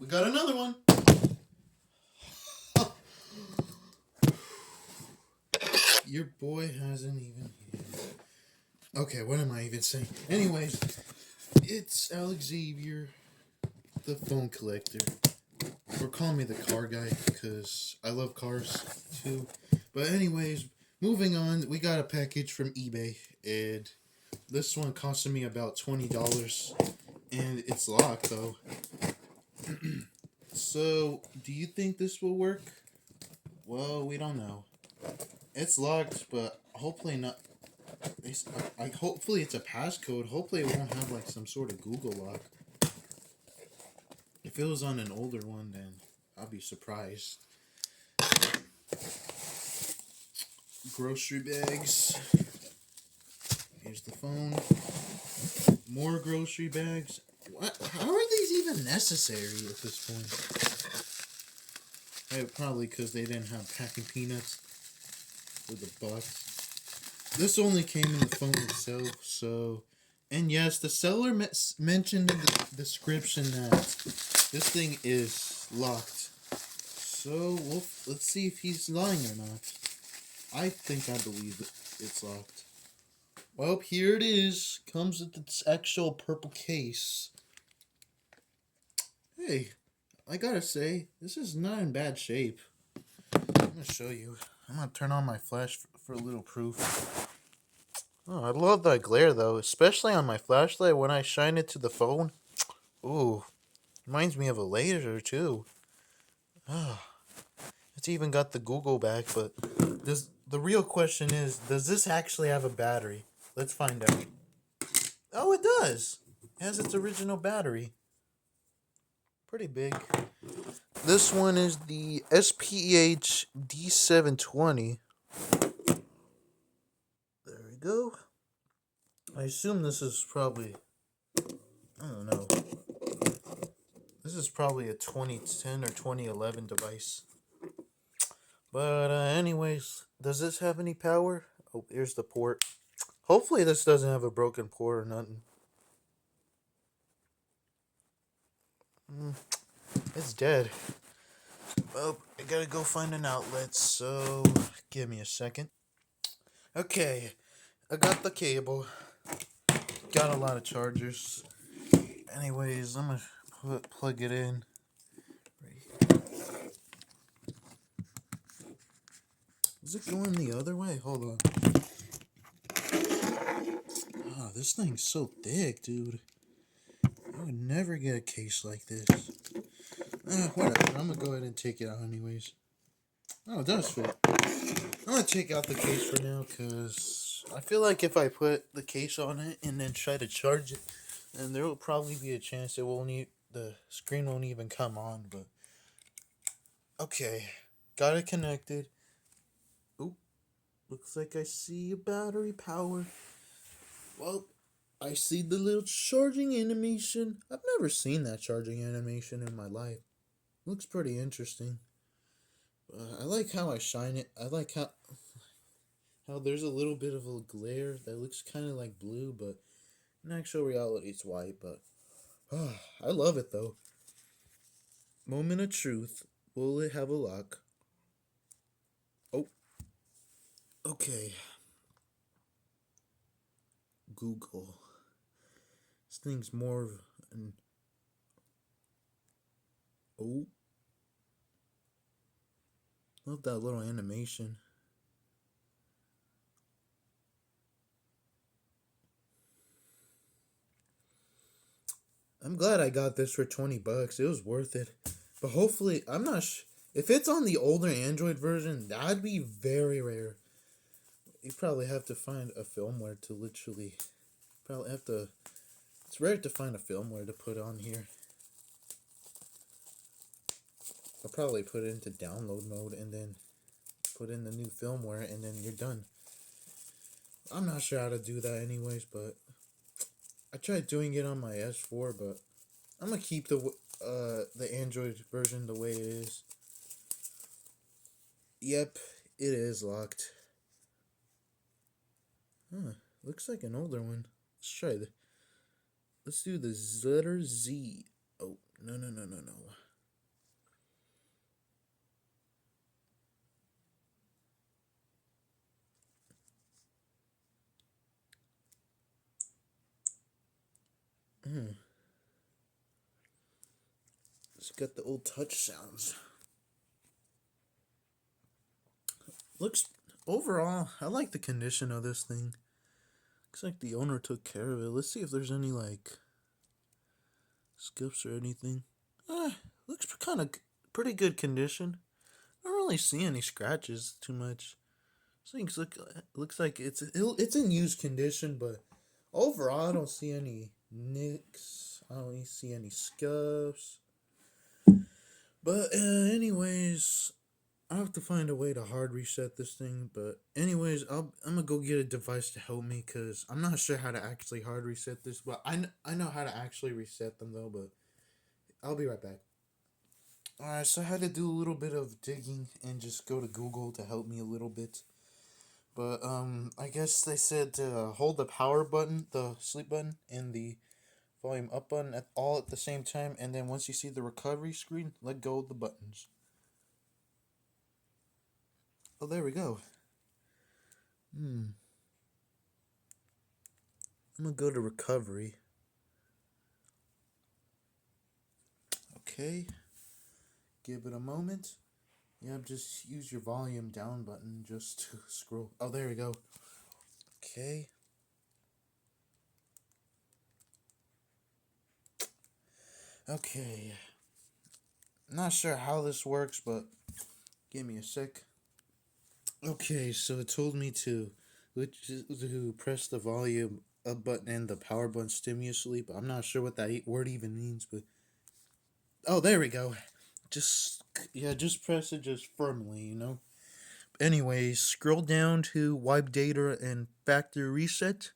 We got another one. Your boy hasn't even. Okay, what am I even saying? Anyways, it's Alex Xavier, the phone collector. Or call me the car guy, because I love cars too. But anyways, moving on, we got a package from eBay, and this one costed me about $20, and it's locked though. So, do you think this will work? Well, we don't know. It's locked, but hopefully not. Hopefully it's a passcode. Hopefully it won't have like some sort of Google lock. If it was on an older one, then I'll be surprised. Grocery bags. Here's the phone. More grocery bags. What? How are these even necessary at this point? Probably because they didn't have packing peanuts for the box. This only came in the phone itself, so... And yes, the seller mentioned in the description that this thing is locked. So, let's see if he's lying or not. I think I believe it's locked. Well, here it is. Comes with its actual purple case. Hey, I gotta say, this is not in bad shape. I'm gonna show you. I'm gonna turn on my flash for a little proof. Oh, I love that glare though, especially on my flashlight when I shine it to the phone. Ooh, reminds me of a laser too. Ah, it's even got the Google back, but the real question is, does this actually have a battery? Let's find out. Oh, it does. It has its original battery. Pretty big. This one is the SPH D720. There we go. I assume this is probably, I don't know. This is probably a 2010 or 2011 device. But anyways, does this have any power? Oh, here's the port. Hopefully this doesn't have a broken port or nothing. It's dead. Well, I gotta go find an outlet, so give me a second. Okay, I got the cable. Got a lot of chargers. Anyways, I'm gonna plug it in. Is it going the other way? Hold on. Oh, this thing's so thick, dude. I would never get a case like this. Whatever. I'm gonna go ahead and take it out anyways. Oh, it does fit. I'm gonna take out the case for now because I feel like if I put the case on it and then try to charge it, then there will probably be a chance the screen won't even come on. But okay, got it connected. Oop, looks like I see a battery power. Well, I see the little charging animation. I've never seen that charging animation in my life. Looks pretty interesting. I like how I shine it. I like how there's a little bit of a glare that looks kind of like blue, but in actual reality it's white. But I love it though. Moment of truth. Will it have a lock? Oh, okay. Google. This thing's more of an... Oh. Love that little animation. I'm glad I got this for $20. It was worth it. But hopefully, I'm not if it's on the older Android version, that'd be very rare. You probably have to find a firmware to literally... Probably have to... It's rare to find a firmware to put on here. I'll probably put it into download mode and then put in the new firmware and then you're done. I'm not sure how to do that anyways, but I tried doing it on my S4, but I'm gonna keep the Android version the way it is. Yep, it is locked. Huh, looks like an older one. Let's try the... Let's do the letter Z. Oh, no. It's got the old touch sounds. Looks, overall, I like the condition of this thing. Looks like the owner took care of it. Let's see if there's any, like, skips or anything. Looks kind of pretty good condition. I don't really see any scratches too much. Things looks like it's in used condition, but overall I don't see any nicks. I don't see any scuffs. But anyways, I have to find a way to hard reset this thing. But anyways, I'm gonna go get a device to help me because I'm not sure how to actually hard reset this. But I know how to actually reset them though. But I'll be right back. Alright, so I had to do a little bit of digging and just go to Google to help me a little bit. But I guess they said to hold the power button, the sleep button, and the volume up button all at the same time, and then once you see the recovery screen, let go of the buttons. Oh, there we go. I'm gonna go to recovery. Okay. Give it a moment. Yeah, just use your volume down button just to scroll. Oh, there we go. Okay. Okay. Not sure how this works, but give me a sec. Okay, so it told me to press the volume up button and the power button stimulously, but I'm not sure what that word even means. But oh, there we go. Just press it just firmly, you know. Anyways, scroll down to wipe data and factory reset.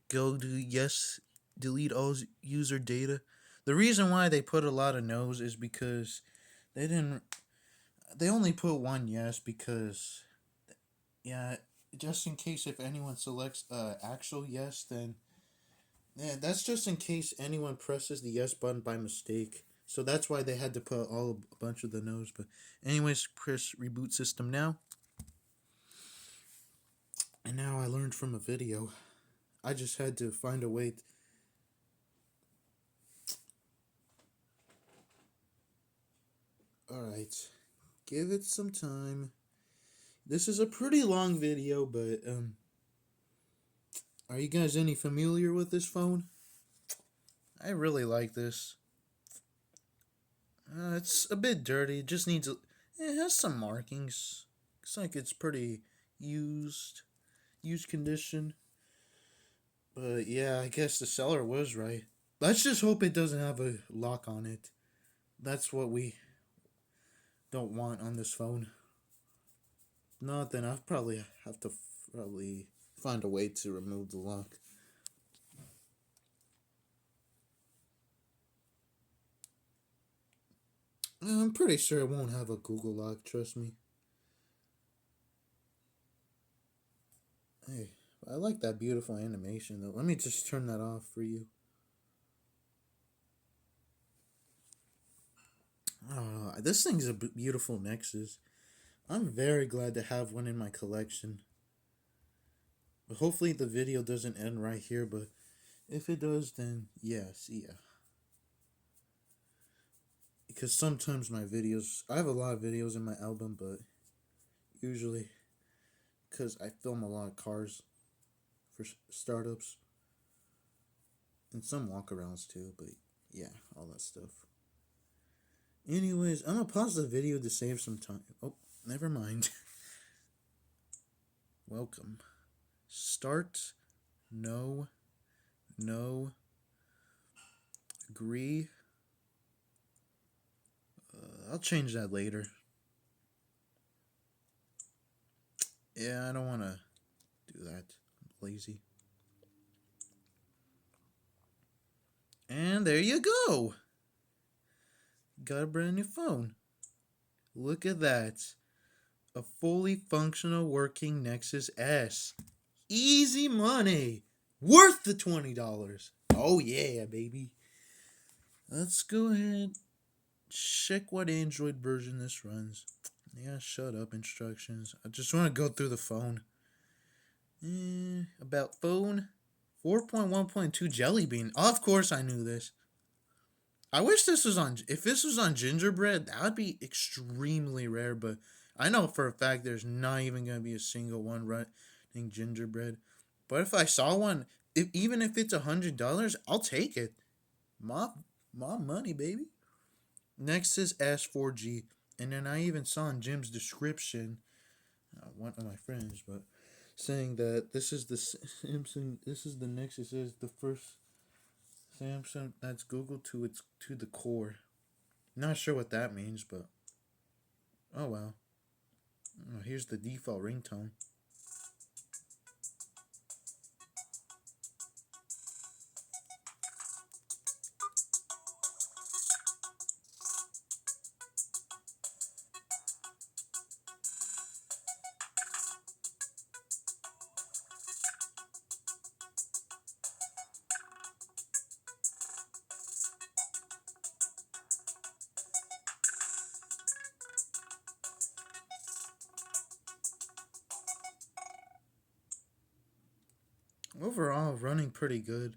Go to yes, delete all user data. The reason why they put a lot of no's is because they only put one yes because, yeah, just in case if anyone selects actual yes, then yeah, that's just in case anyone presses the yes button by mistake. So that's why they had to put a bunch of the no's. But anyways, press reboot system now. And now I learned from a video. I just had to find a way. Alright. Give it some time. This is a pretty long video, but are you guys any familiar with this phone? I really like this. It's a bit dirty. It just needs it has some markings. Looks like it's pretty used condition. But yeah, I guess the seller was right. Let's just hope it doesn't have a lock on it. That's what we don't want on this phone. Not then I'll probably have to find a way to remove the lock. I'm pretty sure it won't have a Google lock, trust me. Hey, I like that beautiful animation though. Let me just turn that off for you. Oh, this thing's a beautiful Nexus. I'm very glad to have one in my collection. But hopefully the video doesn't end right here, but if it does, then yeah, see ya. Because sometimes my videos, I have a lot of videos in my album, but usually, because I film a lot of cars for startups, and some walkarounds too, but yeah, all that stuff. Anyways, I'm gonna pause the video to save some time. Oh, never mind. Welcome. Start. No. No. Agree. I'll change that later. Yeah, I don't want to do that. I'm lazy. And there you go. Got a brand new phone. Look at that. A fully functional working Nexus S. Easy money. Worth the $20. Oh yeah, baby. Let's go ahead. Check what Android version this runs. Yeah, shut up, instructions. I just want to go through the phone. About phone. 4.1.2 Jelly Bean. Of course I knew this. I wish this was on. If this was on gingerbread, that would be extremely rare. But I know for a fact there's not even gonna be a single one running gingerbread. But if I saw one, even if it's $100, I'll take it. My my money, baby. Nexus S4G, and then I even saw in Jim's description, one of my friends, but saying that this is the Samsung. This is the Nexus is the first Samsung that's Google to the core. Not sure what that means, but oh well. Oh, here's the default ringtone. Overall, running pretty good.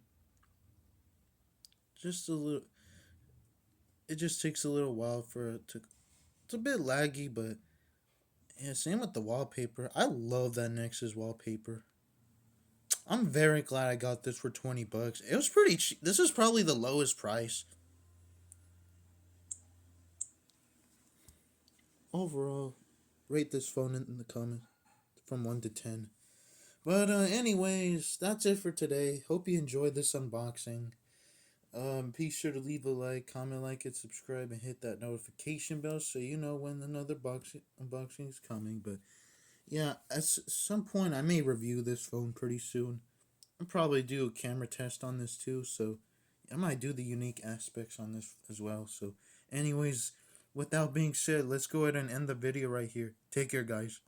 Just a little. It just takes a little while for it to. It's a bit laggy, but yeah. Same with the wallpaper. I love that Nexus wallpaper. I'm very glad I got this for $20. It was pretty cheap. This is probably the lowest price. Overall, rate this phone in the comments from 1 to 10. But anyways, that's it for today. Hope you enjoyed this unboxing. Be sure to leave a like, comment, like it, subscribe, and hit that notification bell so you know when another unboxing is coming. But yeah, at some point I may review this phone pretty soon. I'll probably do a camera test on this too, so I might do the unique aspects on this as well. So anyways, without being said, let's go ahead and end the video right here. Take care, guys.